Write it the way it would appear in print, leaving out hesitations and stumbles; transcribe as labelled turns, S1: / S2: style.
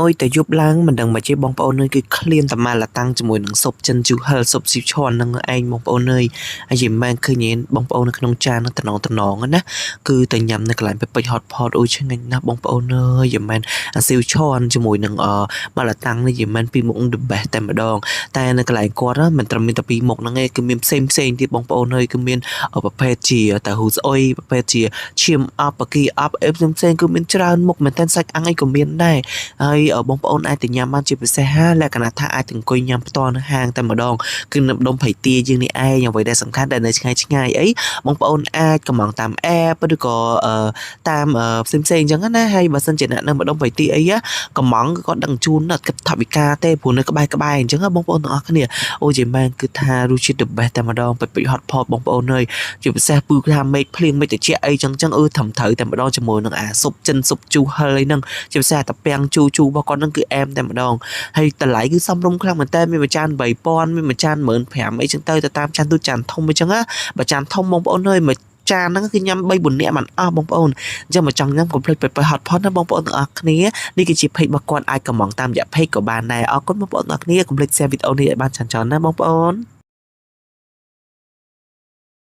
S1: Ôiแต่ยุบล้างมันดังมาเจ็บบองปอนเนยคือเคลียนแต่มาละตั้งจมวยหนังศพจันจูเฮลศพสิชอนนังไอบองปอนเนยไอยิมแมงคือเย็นบองปอนเนยขนมจานนั่งตะนองนะคือแต่ยำในกลายไปฮอตพอดโอ้ยช่างไงนะบองปอนเนยยิมแมนซิวชอนจมวยหนังมาละตั้งในยิมแมนปีมงเดอะแบทแต่มาดองแต่ในกลายกอดนะมันตรมีแต่ปีมกนังไงคือมีเซมที่บองปอนเนยคือมีประเภทจีแต่หูอ้อยประเภทจีชิมอัพปะกี้อัพเซมคือมีจานมกมันแทนสักอังไอก็มีได้ ហើយបងប្អូនអាចទៅញ៉ាំបានជាពិសេសហាលក្ខណៈថាអាចទៅអង្គុយញ៉ាំផ្ទាល់នៅហាងតែម្ដងគឺនៅដុំភៃទាយើងនេះឯងអ្វីដែលសំខាន់ដែលនៅឆ្ងាយអីបងប្អូនអាចកម្មង់តាម app ឬក៏តាមផ្សេងអញ្ចឹងណាហើយបើសិនជាអ្នកនៅម្ដុំភៃទាអីកម្មង់ក៏ដឹងជូនគិតថវិកាទេព្រោះនៅក្បែរអញ្ចឹងបងប្អូនទាំងអស់គ្នាអូយមែនគឺថារសជាតិ the best តែម្ដងពេច hot pot បងប្អូនអើយជាពិសេសពូថាមេឃភ្លៀងមេឃត្រជាក់អីចឹងត្រឹមត្រូវតែម្ដងជាមួយនឹងអាស៊ុបចិនស៊ុបជូរហិលអីហ្នឹងជាពិសេសតាពាំងជូររបស់គាត់ហ្នឹងគឺអែមតែម្ដងហើយតម្លៃគឺសមរម្យខ្លាំងមែនតើមានមួយចាន3000មានមួយចាន15000អីចឹងទៅតាមចានទូចានធំអីចឹងណាបើចានធំបងប្អូនអើយមួយចានហ្នឹងគឺញ៉ាំ3 4នាក់មិនអស់បងប្អូនអញ្ចឹងមកចង់ញ៉ាំកុំភ្លេចไป hot pot ណាបងប្អូនទាំងអស់គ្នានេះគឺជា page របស់គាត់អាចកម្មង់តាមរយៈ page ក៏បានដែរអរគុណបងប្អូនទាំងអស់គ្នាកុំភ្លេច share វីដេអូនេះឲ្យបានច្រើនៗណាបងប្អូន